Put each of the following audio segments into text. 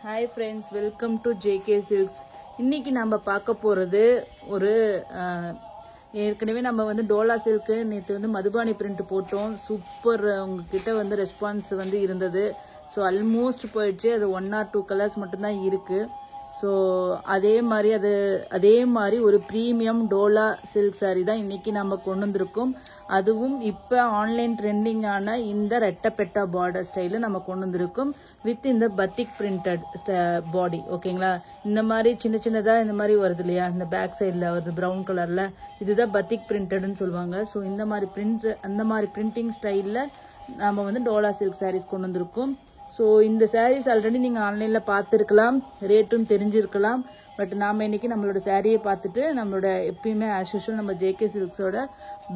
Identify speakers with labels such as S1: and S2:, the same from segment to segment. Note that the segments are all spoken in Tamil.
S1: Hi friends, welcome to JK Silks. இன்னைக்கு நம்ம பார்க்க போறது ஒரு ஏற்கனவே நம்ம வந்து டோலா சில்க் நேற்று வந்து மதுபானி பிரிண்ட் போட்டோம். சூப்பர், உங்ககிட்ட வந்து ரெஸ்பான்ஸ் வந்து இருந்தது. ஸோ ஆல்மோஸ்ட் போயிடுச்சு. அது 1 or 2 கலர்ஸ் மட்டும்தான் இருக்கு. ஸோ அதே மாதிரி ஒரு ப்ரீமியம் டோலா சில்க் சாரீ தான் இன்னைக்கு நம்ம கொண்டு வந்திருக்கோம். அதுவும் இப்போ ஆன்லைன் ட்ரெண்டிங்கான இந்த ரெட்டப்பெட்டா பார்டர் ஸ்டைலில் நம்ம கொண்டு வந்திருக்கோம் வித் இந்த பத்திக் பிரிண்டட் பாடி. ஓகேங்களா, இந்த மாதிரி சின்ன சின்னதாக இந்த மாதிரி வருது இல்லையா, இந்த பேக் சைடில் வருது ப்ரௌன் கலரில், இதுதான் பத்திக் பிரிண்டட்னு சொல்லுவாங்க. ஸோ இந்த மாதிரி அந்த மாதிரி பிரிண்டிங் ஸ்டைலில் நம்ம வந்து டோலா சில்க் சாரீஸ் கொண்டு வந்திருக்கோம். ஸோ இந்த சாரீஸ் ஆல்ரெடி நீங்கள் ஆன்லைனில் பார்த்துருக்கலாம், ரேட்டும் தெரிஞ்சிருக்கலாம். பட் நாம் இன்னைக்கு நம்மளோட சாரியை பார்த்துட்டு நம்மளோட எப்பயுமே ஆஸ் யூஷுவல் நம்ம ஜேகே சில்க்ஸோட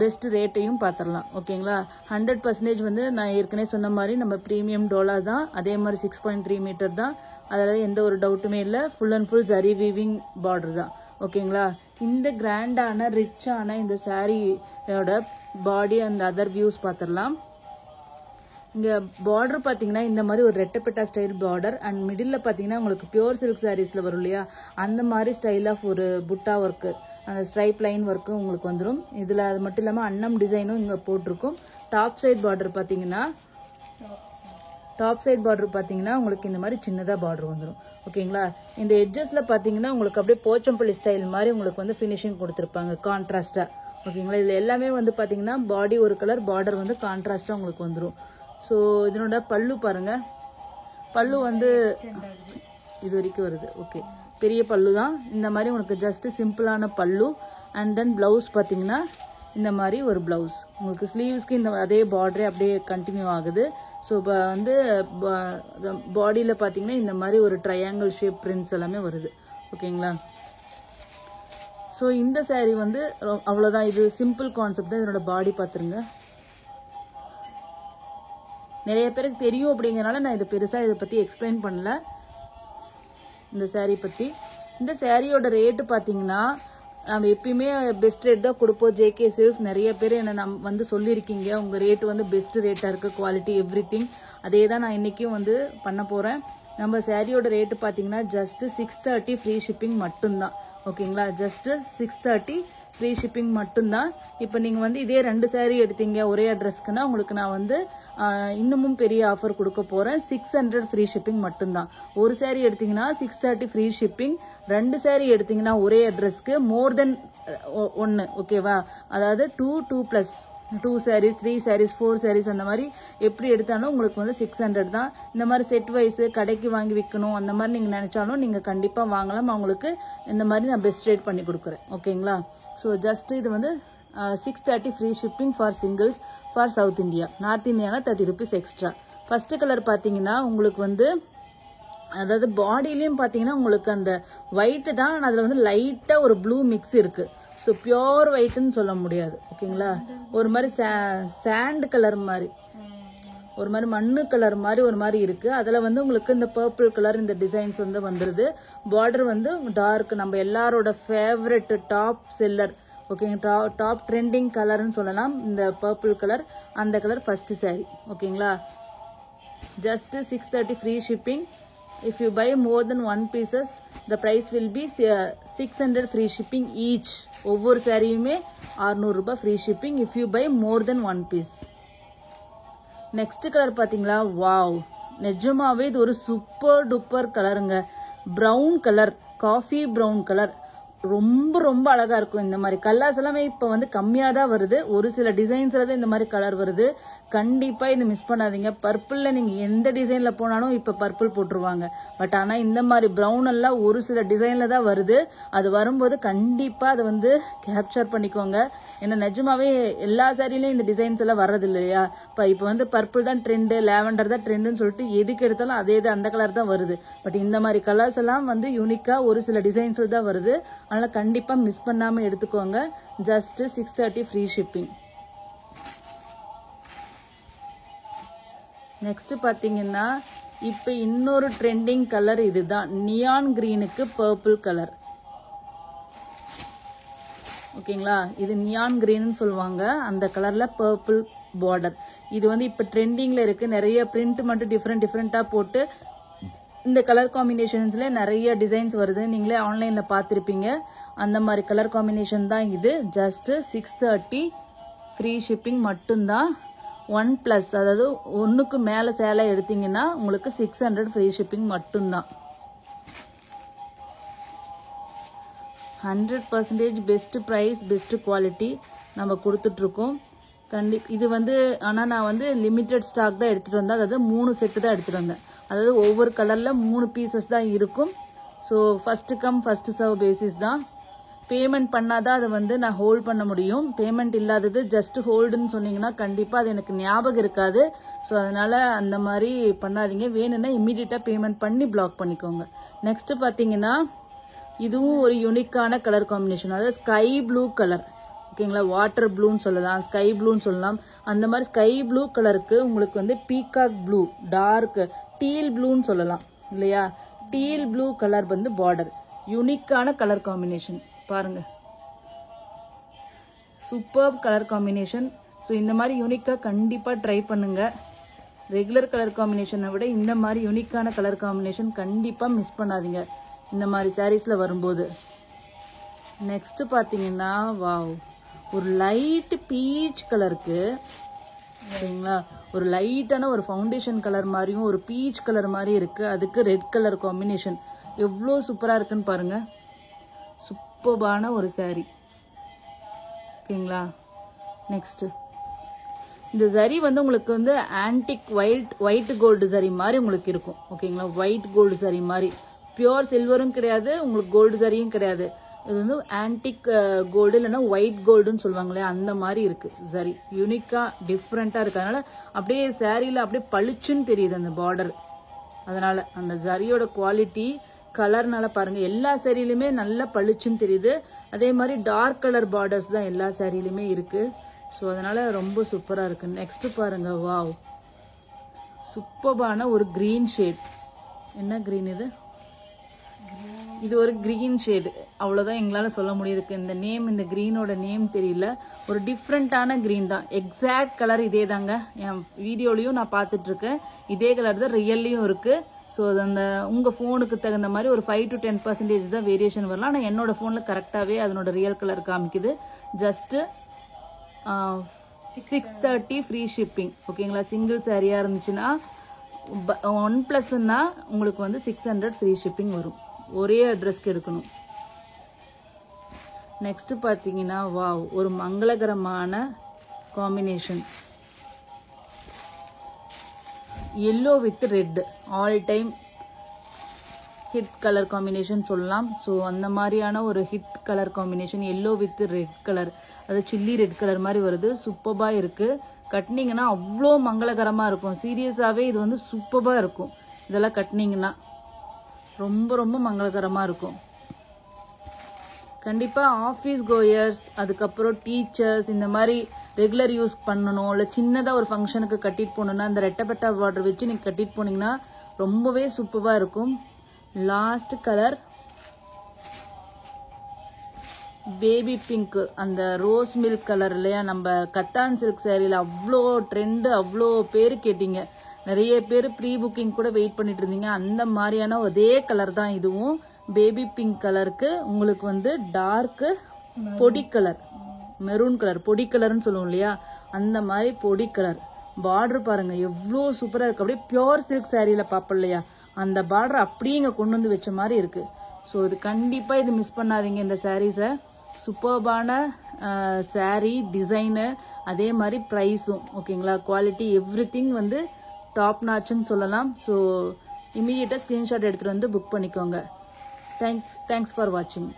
S1: பெஸ்ட் ரேட்டையும் பார்த்துடலாம். ஓகேங்களா, 100% வந்து நான் ஏற்கனவே சொன்ன மாதிரி நம்ம ப்ரீமியம் டோலா தான். அதே மாதிரி 6.3 மீட்டர் தான். அதில் எந்த ஒரு டவுட்டுமே இல்லை. Full and full zari weaving border தான். ஓகேங்களா, இந்த கிராண்டான ரிச்சான இந்த சாரியோட பாடி அண்ட் அதர் வியூஸ் பார்த்துடலாம். இங்கே பார்டர் பார்த்தீங்கன்னா இந்த மாதிரி ஒரு ரெட்டப்பெட்டா ஸ்டைல் பார்டர் அண்ட் மிடில் பார்த்தீங்கன்னா உங்களுக்கு பியூர் சில்க் சாரீஸில் வரும் இல்லையா, அந்த மாதிரி ஸ்டைல் ஆஃப் ஒரு புட்டா ஒர்க்கு, அந்த ஸ்ட்ரைப் லைன் ஒர்க்கு உங்களுக்கு வந்துடும். இதில் அது மட்டும் இல்லாமல் அன்னம் டிசைனும் இங்கே போட்டிருக்கும். டாப் சைட் பார்டர் பார்த்தீங்கன்னா உங்களுக்கு இந்த மாதிரி சின்னதாக பார்டர் வந்துடும். ஓகேங்களா, இந்த எட்ஜஸில் பார்த்தீங்கன்னா உங்களுக்கு அப்படியே போச்சம்பள்ளி ஸ்டைல் மாதிரி உங்களுக்கு வந்து ஃபினிஷிங் கொடுத்துருப்பாங்க கான்ட்ராஸ்டாக. ஓகேங்களா, இதில் எல்லாமே வந்து பார்த்தீங்கன்னா பாடி ஒரு கலர், பார்டர் வந்து கான்ட்ராஸ்டாக உங்களுக்கு வந்துடும். ஸோ இதனோட பல்லு பாருங்க, பல்லு வந்து இது வரைக்கும் வருது. ஓகே, பெரிய பல்லு தான். இந்த மாதிரி உங்களுக்கு ஜஸ்ட் சிம்பிளான பல்லு. அண்ட் தென் பிளவுஸ் பார்த்தீங்கன்னா இந்த மாதிரி ஒரு பிளவுஸ் உங்களுக்கு ஸ்லீவ்ஸ்க்கு இந்த அதே பார்டரே அப்படியே கண்டினியூ ஆகுது. ஸோ இப்போ வந்து பாடியில் பார்த்தீங்கன்னா இந்த மாதிரி ஒரு ட்ரையாங்கிள் ஷேப் பிரிண்ட்ஸ் எல்லாமே வருது. ஓகேங்களா, ஸோ இந்த சாரீ வந்து அவ்வளோதான். இது சிம்பிள் கான்செப்ட் தான். இதனோட பாடி பார்த்துருங்க. நிறைய பேருக்கு தெரியும் அப்படிங்கிறனால நான் இதை பெருசாக இதை பற்றி எக்ஸ்பிளைன் பண்ணல. இந்த சாரீ பற்றி, இந்த சாரியோட ரேட்டு பார்த்தீங்கன்னா நம்ம எப்பயுமே பெஸ்ட் ரேட் தான் கொடுப்போம் ஜேகே சில்க்ஸ். நிறைய பேர் என்ன வந்து சொல்லியிருக்கீங்க உங்கள் ரேட்டு வந்து பெஸ்ட் ரேட்டாக இருக்குது, குவாலிட்டி எவ்ரிதிங். அதே தான் நான் இன்றைக்கும் வந்து பண்ண போகிறேன். நம்ம சாரியோட ரேட்டு பார்த்தீங்கன்னா ஜஸ்ட் 630 ஃப்ரீ ஷிப்பிங் மட்டும்தான். ஓகேங்களா, ஜஸ்ட் 630 ஃப்ரீ ஷிப்பிங் மட்டும்தான். இப்போ நீங்கள் வந்து இதே 2 சாரீ எடுத்தீங்க ஒரே அட்ரஸ்க்குன்னா உங்களுக்கு நான் வந்து இன்னமும் பெரிய ஆஃபர் கொடுக்க போகிறேன். 600 ஃப்ரீ ஷிப்பிங் மட்டும்தான். ஒரு சாரீ எடுத்தீங்கன்னா 630 ஃப்ரீ ஷிப்பிங். 2 சாரீ எடுத்தீங்கன்னா ஒரே அட்ரஸ்க்கு மோர் தென் 1. ஓகேவா, அதாவது 2 சாரீஸ், 3 சாரீஸ், 4 சாரீஸ் அந்த மாதிரி எப்படி எடுத்தாலும் உங்களுக்கு வந்து 600 தான். இந்த மாதிரி செட் வைஸ் கடைக்கு வாங்கி விற்கணும் அந்த மாதிரி நீங்கள் நினச்சாலும் நீங்கள் கண்டிப்பாக வாங்கலாம். அவங்களுக்கு இந்த மாதிரி நான் பெஸ்ட் ரேட் பண்ணி கொடுக்குறேன். ஓகேங்களா, ஸோ ஜஸ்ட் இது வந்து 630 free shipping for singles for south India. North Indiana 30 rupees extra. First colour பார்த்தீங்கன்னா உங்களுக்கு வந்து அதாவது பாடியிலையும் பார்த்தீங்கன்னா உங்களுக்கு அந்த ஒயிட்டு தான், அதில் வந்து லைட்டாக ஒரு ப்ளூ மிக்ஸ் இருக்குது. ஸோ பியோர் ஒயிட்னு சொல்ல முடியாது. ஓகேங்களா, ஒரு மாதிரி சாண்ட் கலர் மாதிரி, ஒரு மாதிரி மண்ணு கலர் மாதிரி ஒரு மாதிரி இருக்கு. அதில் வந்து உங்களுக்கு இந்த பர்பிள் கலர் இந்த டிசைன்ஸ் வந்து வந்துடுது. பார்டர் வந்து டார்க், நம்ம எல்லாரோட ஃபேவரட் டாப் செல்லர். ஓகேங்க, டாப் ட்ரெண்டிங் கலர்னு சொல்லலாம் இந்த பர்பிள் கலர். அந்த கலர் ஃபர்ஸ்ட் சாரீ. ஓகேங்களா, just 630 free shipping. If you buy more than 1 pieces, the price will be 600 free shipping each. ஒவ்வொரு சாரியுமே 600 ரூபாய் free shipping if you buy more than 1 piece. Next colour பார்த்தீங்களா, வாவ், நிஜமாவே இது ஒரு சூப்பர் டூப்பர் கலருங்க. Brown colour, coffee brown colour, ரொம்ப ரொம்ப அழகா இருக்கும். இந்த மாதிரி கலர்ஸ் எல்லாமே இப்போ வந்து கம்மியாக தான் வருது. ஒரு சில டிசைன்ஸ்ல தான் இந்த மாதிரி கலர் வருது. கண்டிப்பா இது மிஸ் பண்ணாதீங்க. பர்பிள்ல நீங்க எந்த டிசைன்ல போனாலும் இப்ப பர்பிள் போட்டுருவாங்க. பட் ஆனா இந்த மாதிரி ப்ரௌன் எல்லாம் ஒரு சில டிசைன்ல தான் வருது. அது வரும்போது கண்டிப்பா அதை வந்து கேப்சர் பண்ணிக்கோங்க. ஏன்னா நிஜமாவே எல்லா சாரிலையும் இந்த டிசைன்ஸ் எல்லாம் வர்றது இல்லையா. இப்போ வந்து பர்பிள் தான் ட்ரெண்டு, லேவண்டர் தான் ட்ரெண்டுன்னு சொல்லிட்டு எதுக்கு எடுத்தாலும் அதே அந்த கலர் தான் வருது. பட் இந்த மாதிரி கலர்ஸ் எல்லாம் வந்து யூனிக்கா ஒரு சில டிசைன்ஸ்ல தான் வருது. அதனால கண்டிப்பா மிஸ் பண்ணாம எடுத்துக்கோங்க. Just 630 free shipping. நெக்ஸ்ட் பாத்தீங்கன்னா இப்ப இன்னொரு ட்ரெண்டிங் கலர் இதுதான். நியான் கிரீனுக்கு பர்பிள் கலர். ஓகேங்களா, இது நியான் கிரீன் சொல்லுவாங்க. அந்த கலர்ல பர்பிள் பார்டர். இது வந்து இப்ப ட்ரெண்டிங்ல இருக்கு. நிறைய பிரிண்ட் மட்டும் டிஃப்ரெண்டா போட்டு இந்த கலர் காம்பினேஷன்ஸ்ல நிறைய டிசைன்ஸ் வருது, நீங்களே ஆன்லைன்ல பார்த்துருப்பீங்க. அந்த மாதிரி கலர் காம்பினேஷன் தான் இது. ஜஸ்ட் 630 ஃப்ரீ ஷிப்பிங் மட்டும்தான். 1+, அதாவது 1க்கு மேல சேலை எடுத்தீங்கன்னா உங்களுக்கு 600 ஃப்ரீ ஷிப்பிங் மட்டும்தான். 100% பெஸ்ட் ப்ரைஸ், பெஸ்ட் குவாலிட்டி நம்ம கொடுத்துட்டு இருக்கோம். இது வந்து ஆனால் நான் வந்து லிமிட்டட் ஸ்டாக் தான் எடுத்துகிட்டு வந்தேன். அதாவது 3 செட்டு தான் எடுத்துகிட்டு வந்தேன். அதாவது ஒவ்வொரு கலரில் 3 பீசஸ் தான் இருக்கும். So first come first serve basis தான். பேமெண்ட் பண்ணாதான் அதை வந்து நான் ஹோல்ட் பண்ண முடியும். பேமெண்ட் இல்லாதது ஜஸ்ட் ஹோல்டுன்னு சொன்னீங்கன்னா கண்டிப்பாக அது எனக்கு ஞாபகம் இருக்காது. ஸோ அதனால் அந்த மாதிரி பண்ணாதீங்க. வேணும்னா இம்மீடியட்டாக பேமெண்ட் பண்ணி பிளாக் பண்ணிக்கோங்க. நெக்ஸ்ட்டு பார்த்தீங்கன்னா இதுவும் ஒரு யூனிக்கான கலர் காம்பினேஷன். அதாவது ஸ்கை ப்ளூ கலர், ஓகேங்களா. வாட்டர் ப்ளூன்னு சொல்லலாம், ஸ்கை ப்ளூன்னு சொல்லலாம். அந்த மாதிரி ஸ்கை ப்ளூ கலருக்கு உங்களுக்கு வந்து பீகாக் ப்ளூ, டார்க் டீல் ப்ளூன்னு சொல்லலாம் இல்லையா. டீல் ப்ளூ கலர் வந்து பார்டர். யூனிக்கான கலர் காம்பினேஷன் பாருங்க, சூப்பர் கலர் காம்பினேஷன். ஸோ இந்த மாதிரி யூனிக்காக கண்டிப்பாக ட்ரை பண்ணுங்க. ரெகுலர் கலர் காம்பினேஷனை விட இந்த மாதிரி யூனிக்கான கலர் காம்பினேஷன் கண்டிப்பாக மிஸ் பண்ணாதீங்க இந்த மாதிரி சாரீஸில் வரும்போது. நெக்ஸ்ட் பார்த்தீங்கன்னா வாவ், ஒரு லைட் பீச் கலருக்கு, சரிங்களா, ஒரு லைட்டான ஒரு ஃபவுண்டேஷன் கலர் மாதிரியும் ஒரு பீச் கலர் மாதிரி இருக்குது. அதுக்கு ரெட் கலர் காம்பினேஷன் எவ்வளோ சூப்பராக இருக்குன்னு பாருங்க. சூப்பர்பான ஒரு சாரீ, ஓகேங்களா. நெக்ஸ்ட் இந்த சரி வந்து உங்களுக்கு வந்து ஆன்டிக் ஒயிட் கோல்டு சரி மாதிரி உங்களுக்கு இருக்கும், ஓகேங்களா. ஒயிட் கோல்டு சரி மாதிரி, பியோர் சில்வரும் கிடையாது, உங்களுக்கு கோல்டு சரியும் கிடையாது. இது வந்து ஆன்டிக் கோல்டு இல்லைன்னா ஒயிட் கோல்டுன்னு சொல்லுவாங்களே அந்த மாதிரி இருக்கு சரி. யூனிக்காக டிஃப்ரெண்ட்டாக இருக்கு. அதனால அப்படியே சாரியில் அப்படியே பளிச்சுன்னு தெரியுது அந்த பார்டர். அதனால அந்த சரியோட குவாலிட்டி கலர்னால பாருங்க எல்லா சாரியிலுமே நல்லா பளிச்சுன்னு தெரியுது. அதே மாதிரி டார்க் கலர் பார்டர்ஸ் தான் எல்லா சாரியிலுமே இருக்கு. ஸோ அதனால ரொம்ப சூப்பராக இருக்கு. நெக்ஸ்ட் பாருங்க, வாவ், சூப்பர்பான ஒரு கிரீன் ஷேட். என்ன கிரீன் இது? இது ஒரு கிரீன் ஷேடு, அவ்வளோதான் எங்களால் சொல்ல முடியுது. இந்த நேம், இந்த கிரீனோட நேம் தெரியல. ஒரு டிஃப்ரெண்ட்டான கிரீன் தான். எக்ஸாக்ட் கலர் இதே தாங்க. என் வீடியோலையும் நான் பார்த்துட்டு இருக்கேன். இதே கலர் தான் ரியல்லையும் இருக்கு. ஸோ அந்த உங்கள் ஃபோனுக்கு தகுந்த மாதிரி ஒரு 5 to 10% தான் வேரியேஷன் வரலாம். ஆனால் என்னோட ஃபோனில் கரெக்டாகவே அதனோட ரியல் கலர் காமிக்குது. ஜஸ்ட்டு 630 ஃப்ரீ ஷிப்பிங், ஓகேங்களா. சிங்கிள் சாரியாக இருந்துச்சுன்னா 1+ன்னா உங்களுக்கு வந்து 600 ஃப்ரீ ஷிப்பிங் வரும். ஒரே அட்ரஸ்க்கு எடுக்கணும். நெக்ஸ்ட் பார்த்தீங்கன்னா வாவ், ஒரு மங்களகரமான combination. Yellow with red, all time hit colour combination சொல்லலாம். ஸோ அந்த மாதிரியான ஒரு hit colour combination yellow with red colour, அது சில்லி ரெட் கலர் மாதிரி வருது. சூப்பராக இருக்கு. கட்டினீங்கன்னா அவ்வளோ மங்களகரமாக இருக்கும். சீரியஸாகவே இது வந்து சூப்பராக இருக்கும். இதெல்லாம் கட்டினீங்கன்னா ரொம்ப ரொம்ப மங்களகரமாக இருக்கும். கண்டிப்பாக ஆஃபீஸ் கோயர்ஸ், அதுக்கப்புறம் டீச்சர்ஸ், இந்த மாதிரி ரெகுலர் யூஸ் பண்ணணும், இல்லை சின்னதாக ஒரு ஃபங்க்ஷனுக்கு கட்டிட்டு போகணுன்னா இந்த ரெட்டப்பட்டா பார்டர் வச்சு நீங்கள் கட்டிட்டு போனீங்கன்னா ரொம்பவே சூப்பராக இருக்கும். லாஸ்ட் கலர் பேபி பிங்க், அந்த ரோஸ் மில்க் கலர் இல்லையா. நம்ம கத்தான் சில்க் சேரீல அவ்வளோ ட்ரெண்டு, அவ்வளோ பேர் கேட்டீங்க. நிறைய பேர் ப்ரீ புக்கிங் கூட வெயிட் பண்ணிட்டு இருந்தீங்க. அந்த மாதிரியான அதே கலர் தான் இதுவும். பேபி பிங்க் கலருக்கு உங்களுக்கு வந்து டார்க்கு பொடி கலர், மெரூன் கலர், பொடி கலர்னு சொல்லுவோம் இல்லையா, அந்த மாதிரி பொடி கலர். பார்டர் பாருங்க எவ்வளோ சூப்பராக இருக்கு. அப்படியே பியோர் சில்க் சாரியில் பார்ப்போம் இல்லையா, அந்த பார்டர் அப்படியே இங்கே கொண்டு வந்து வச்ச மாதிரி இருக்கு. ஸோ இது கண்டிப்பாக இது மிஸ் பண்ணாதீங்க இந்த சாரீஸை. சூப்பர்பான சாரீ, டிசைனு, அதே மாதிரி ப்ரைஸும், ஓகேங்களா. குவாலிட்டி எவ்ரிதிங் வந்து டாப் நாச்சுன்னு சொல்லலாம். ஸோ இமீடியட்டாக ஸ்க்ரீன்ஷாட் எடுத்துகிட்டு வந்து புக் பண்ணிக்கோங்க. தேங்க்ஸ் ஃபார் வாட்சிங்.